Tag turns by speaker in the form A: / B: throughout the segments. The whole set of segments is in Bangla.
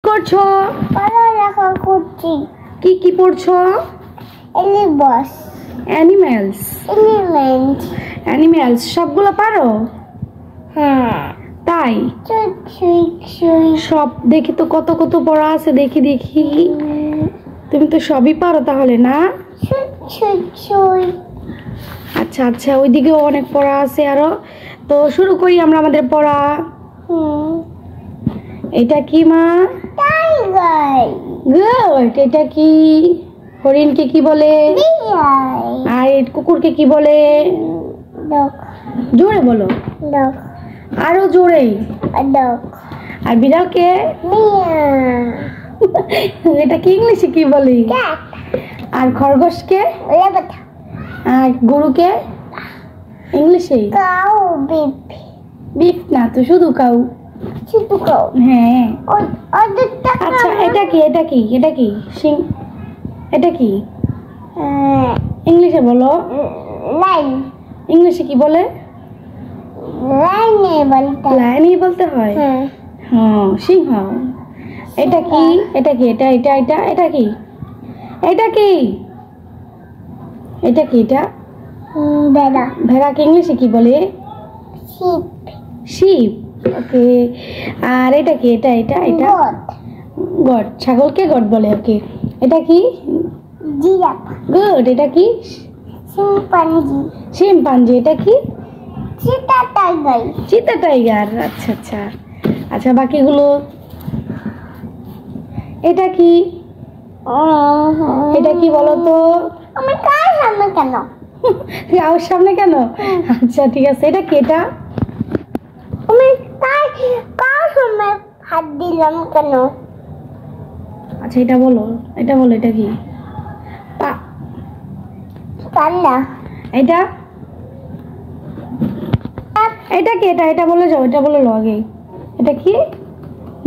A: করছো?
B: পড়ালেখা করছি।
A: কি পড়ছো?
B: এলিবাস
A: অ্যানিমেলস। অ্যানিমেলস সবগুলো পারো?
B: হ্যাঁ।
A: তাই?
B: সুই
A: সব দেখি তো, কত কত পড়া আছে, দেখি দেখি। তুমি তো সবই পারো তাহলে, না?
B: সুই।
A: আচ্ছা আচ্ছা, ওইদিকেও অনেক পড়া আছে আরো। তো শুরু করি আমরা আমাদের পড়া। এটা কি মা?
B: টাইগার।
A: গুড। এটা কি? হরিণকে কি বলে? আর কুকুরকে কি বলে?
B: ডগ।
A: জোরে বলো।
B: ডগ।
A: আরো জোরে।
B: ডগ।
A: আর বিড়ালকে? এটা কি ইংলিশে কি বলি?
B: ক্যাট।
A: আর খরগোশকে?
B: রেবট।
A: আর গরুকে ইংলিশে?
B: কাউ। বিফ।
A: বিফ না তো, শুধু কাউ।
B: শুধু কাউ।
A: হ্যাঁ।
B: আচ্ছা,
A: এটা কি? এটা কি? এটা কি? সিং। এটা কি ইংলিশে বলো?
B: লাইন।
A: ইংলিশে কি বলে?
B: লাইনে বলতে।
A: বলতে হয়।
B: হ্যাঁ।
A: হ্যাঁ, সিংহ। এটা কি? এটা কি? এটা এটা এটা এটা কি? এটা কি? এটা কি? এটা
B: ভেড়া।
A: ভেড়াকে ইংলিশে কি বলে?
B: শিপ।
A: শিপ। ওকে। আর এটা কি? এটা এটা এটা গট। ছাগলকে গট বলে। ওকে। এটা কি?
B: জিরাফ।
A: গুড। এটা কি?
B: শিম্পাঞ্জি।
A: শিম্পাঞ্জি। এটা কি?
B: চিতা টাইগার।
A: চিতা টাইগার। আচ্ছা আচ্ছা আচ্ছা, বাকিগুলো? এটা কি? এটা কি বলো তো?
B: আমি কার সামনে কেন?
A: কার সামনে কেন? আচ্ছা ঠিক আছে। এটা কি? এটা
B: আমি কার সামনে হাত দিলাম কেন?
A: আচ্ছা এটা বলো। এটা বলো। এটা কি?
B: পান্ডা।
A: এটা এটা কি? এটা এটা বলে যাও। এটা বলে লো আগে। এটা কি?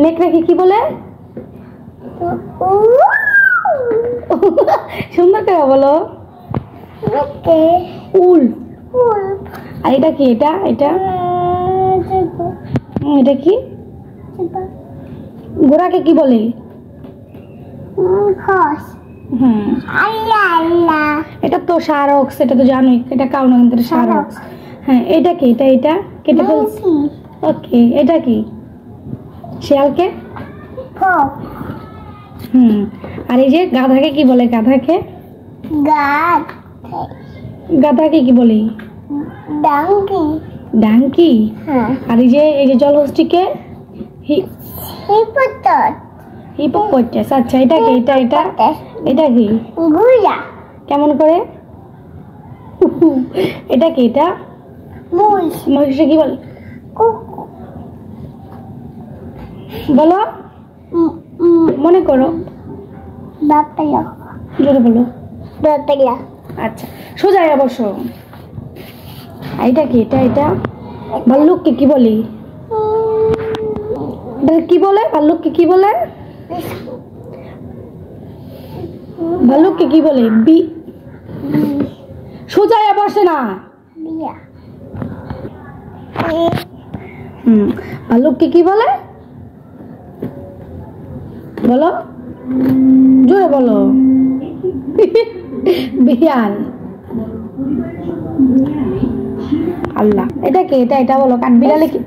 A: নেকড়াকে কি বলে? সুন্দর করে বলো। উল। আর এটা কি? এটা এটা এটা কি? ঘোড়াকে কি বলে?
B: হর্স। আল্লাহ।
A: এটা তো সারক্স। এটা তো জানোই। এটা কাউ না, কিন্তু সারক্স। হ্যাঁ। এটা কি? এটা এটা কেটে ফেলছি। ওকে। এটা কি? শিয়ালকে? আর এই যে গাধাকে কি বলে? গাধাকে? গাধাকে কি বলি?
B: ডাঙ্কি।
A: ডাঙ্কি। আর এই যে জলহস্তিকে? হিপোপটাস। আচ্ছা এটা কি? এটা এটা এটা কি?
B: ঘোড়া।
A: কেমন করে? এটা কি? এটা মহিষে কি বলে? বলো, মনে করো।
B: বাপলা।
A: জোরে বলো।
B: বাপলা।
A: আচ্ছা সোজা অবশ্য। এটা কি? এটা এটা ভাল্লুককে কি বলি? কি বলে? ভাল্লুককে কি বলে? ভাল্লুককে কি বলে? সোজা বসে না। ভাল্লুককে কি বলে? বলো, জোরে বলো। বিড়াল। আল্লাহ। এটা কি? এটা এটা বলো। কাঠ বিড়ালে কি?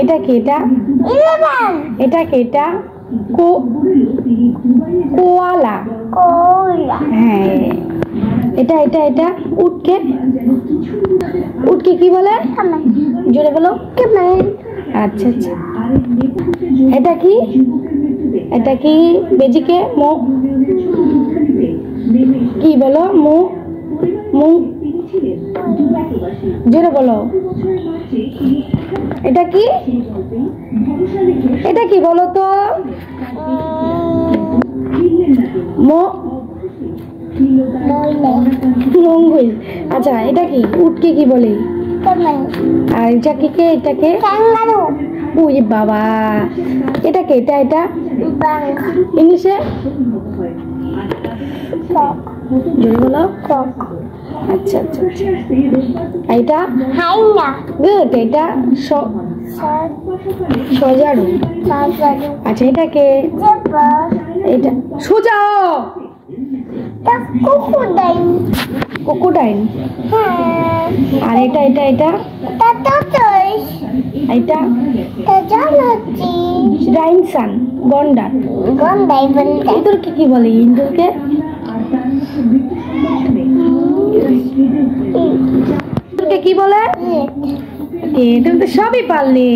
A: এটা কি? এটা এটা কি? এটা কোয়ালা। হ্যাঁ। এটা এটা এটা উটকে? উটকে কি বলে? জোরে বলো। আচ্ছা আচ্ছা। এটা কি? এটা কি? বেজিকে কি বলো? জোরে বলো। এটা কি? এটা কি বলো তো? মঙ্গল। আচ্ছা এটা কি? উটকে কি বলে? আর এটাকে? এটাকে ওই বাবা। এটা কি? এটা এটা ইংলিশে? জোরে বলো।
B: কক।
A: আচ্ছা আচ্ছা আচ্ছা। এটা
B: হাইনা।
A: গুড। এটা সজারু।
B: সাজারু।
A: আচ্ছা এটা কে?
B: জেব্রা।
A: এটা সোজাও।
B: তা কুকুদাইন।
A: কোকোডাইল।
B: হ্যাঁ।
A: আর এটা এটা এটা
B: তা tortoise।
A: এটা
B: তা জলহস্তি।
A: রাইনসান। গন্ডার।
B: গন্ডাই বলতে।
A: ইঁদুরকে কি বলে? ইঁদুরকে ইঁদুরকে কি বলে?
B: ইট।
A: ওকে, তুমি তো সবই পারলে।